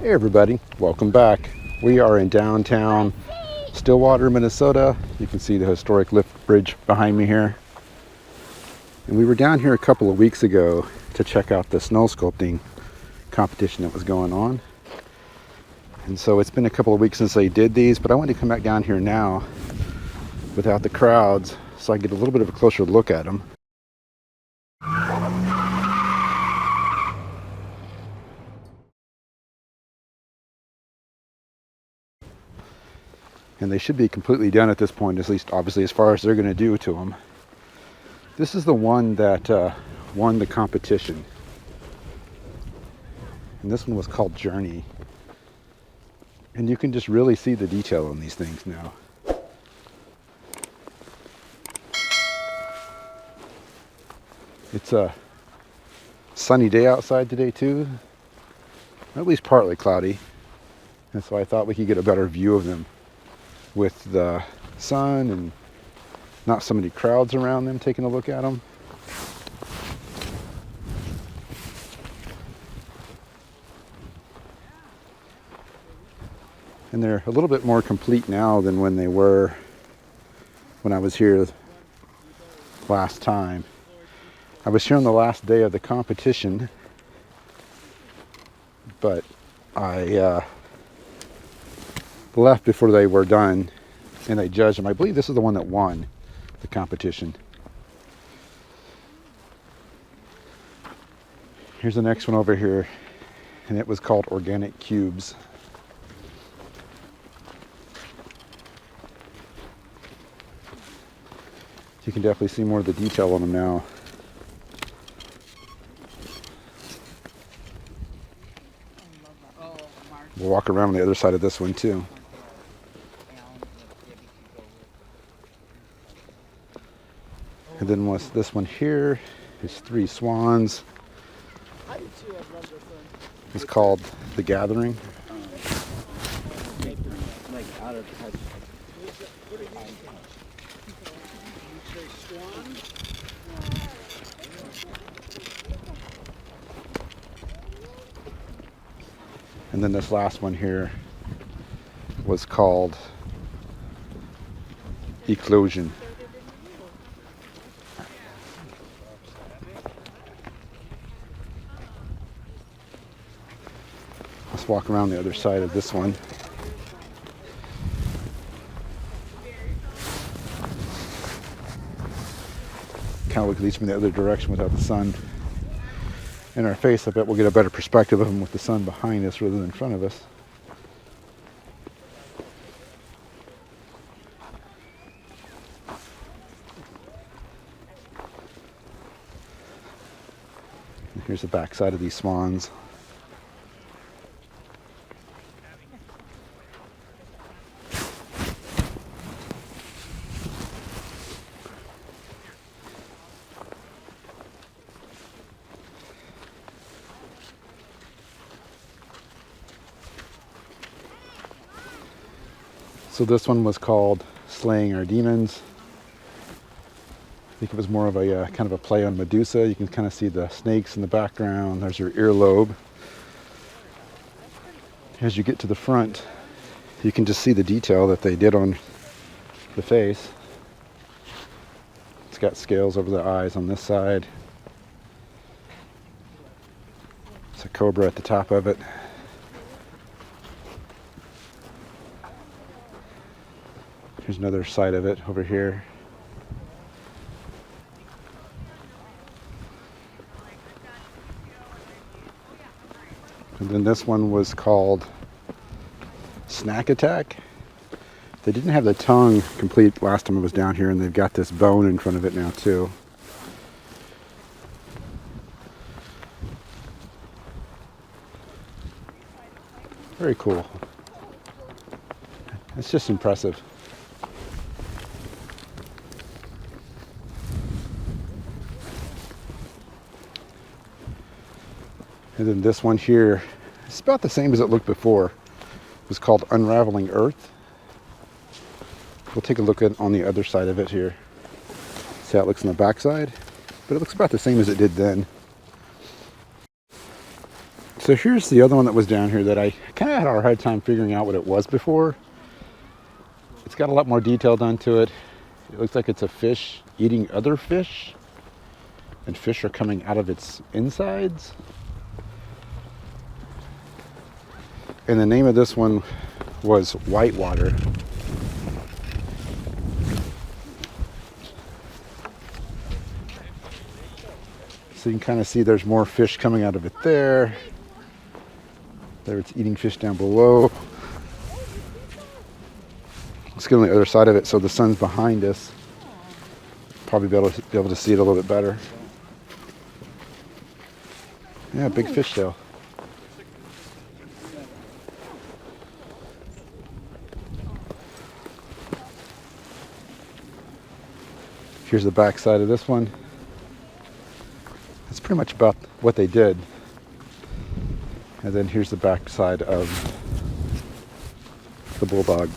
Hey everybody, welcome back. We are in downtown Stillwater, Minnesota. You can see the historic lift bridge behind me here. And we were down here a couple of weeks ago to check out the snow sculpting competition that was going on. And so it's been a couple of weeks since they did these, but I wanted to come back down here now without the crowds so I can get a little bit of a closer look at them. And they should be completely done at this point, at least obviously as far as they're going to do to them. This is the one that won the competition. And this one was called Journey. And you can just really see the detail on these things now. It's a sunny day outside today too. At least partly cloudy. And so I thought we could get a better view of them with the sun and not so many crowds around them taking a look at them. And they're a little bit more complete now than when they were when I was here last time. I was here on the last day of the competition, but I left before they were done and they judged them. I believe this is the one that won the competition. Here's the next one over here, and it was called Organic Cubes. You can definitely see more of the detail on them now. We'll walk around on the other side of this one too. And then what's this one here is 3 swans. It's called The Gathering. And then this last one here was called Eclosion. Let's walk around the other side of this one. Kind of look at these from the other direction without the sun in our face. I bet we'll get a better perspective of them with the sun behind us rather than in front of us. And here's the back side of these swans. So this one was called Slaying Our Demons. I think it was more of a kind of a play on Medusa. You can kind of see the snakes in the background. There's your earlobe. As you get to the front, you can just see the detail that they did on the face. It's got scales over the eyes on this side. It's a cobra at the top of it. Here's another side of it over here. And then this one was called Snack Attack. They didn't have the tongue complete last time I was down here, and they've got this bone in front of it now too. Very cool. It's just impressive. And then this one here, it's about the same as it looked before. It was called Unraveling Earth. We'll take a look at on the other side of it here. See how it looks on the back side. But it looks about the same as it did then. So here's the other one that was down here that I kind of had a hard time figuring out what it was before. It's got a lot more detail done to it. It looks like it's a fish eating other fish, and fish are coming out of its insides. And the name of this one was Whitewater. So you can kind of see there's more fish coming out of it there. There it's eating fish down below. Let's get on the other side of it so the sun's behind us. Probably be able to see it a little bit better. Yeah, big fish tail. Here's the back side of this one. It's pretty much about what they did. And then here's the back side of the bulldog.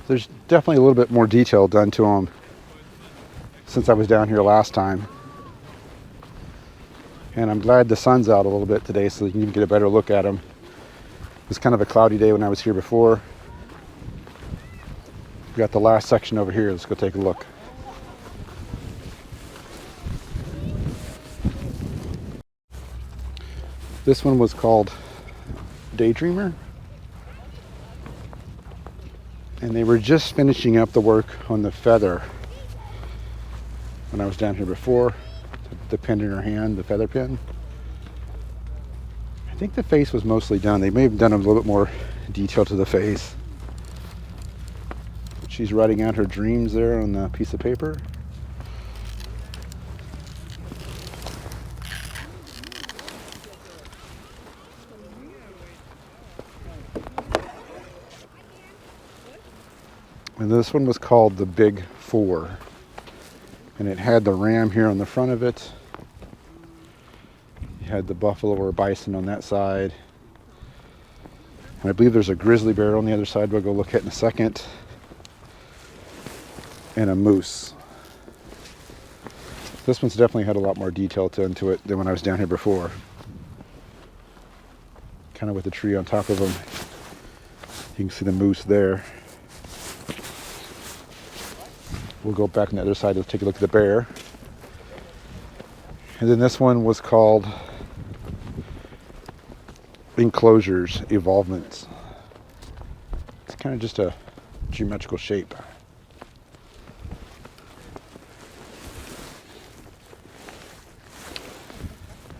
There's definitely a little bit more detail done to them since I was down here last time. And I'm glad the sun's out a little bit today so you can get a better look at them. It was kind of a cloudy day when I was here before. We got the last section over here. Let's go take a look. This one was called Daydreamer. And they were just finishing up the work on the feather when I was down here before. The pin in her hand, the feather pin. I think the face was mostly done. They may have done a little bit more detail to the face. She's writing out her dreams there on the piece of paper. And this one was called the Big Four. And it had the ram here on the front of it. You had the buffalo or bison on that side. And I believe there's a grizzly bear on the other side we'll go look at in a second. And a moose. This one's definitely had a lot more detail into it than when I was down here before. Kind of with the tree on top of them. You can see the moose there. We'll go back on the other side to take a look at the bear. And then this one was called Enclosures, Evolvements. It's kind of just a geometrical shape.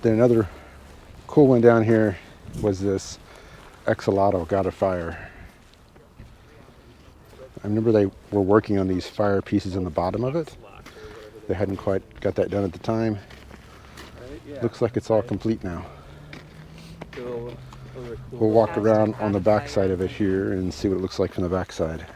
Then another cool one down here was this Exalato, God of Fire. I remember they were working on these fire pieces on the bottom of it. They hadn't quite got that done at the time. Looks like it's all complete now. We'll walk around on the back side of it here and see what it looks like from the back side.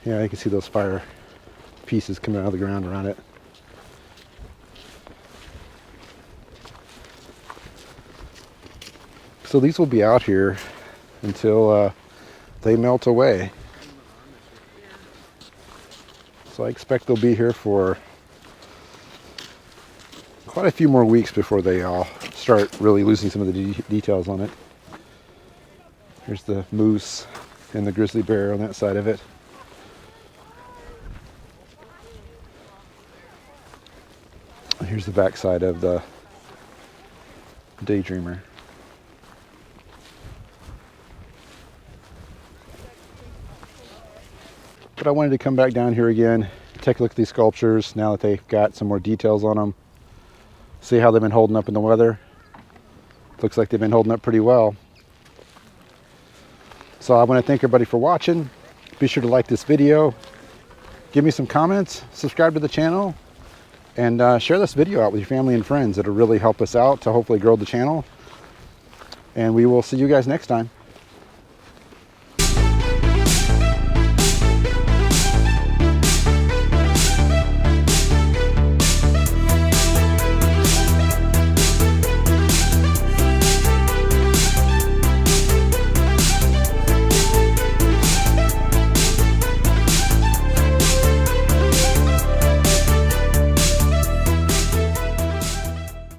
Yeah, you can see those fire pieces coming out of the ground around it. So these will be out here until they melt away. So I expect they'll be here for quite a few more weeks before they all start really losing some of the details on it. Here's the moose and the grizzly bear on that side of it. Here's the back side of the Daydreamer. But I wanted to come back down here again, take a look at these sculptures now that they've got some more details on them. See how they've been holding up in the weather. Looks like they've been holding up pretty well. So I want to thank everybody for watching. Be sure to like this video. Give me some comments, subscribe to the channel, and share this video out with your family and friends. It'll really help us out to hopefully grow the channel. And we will see you guys next time.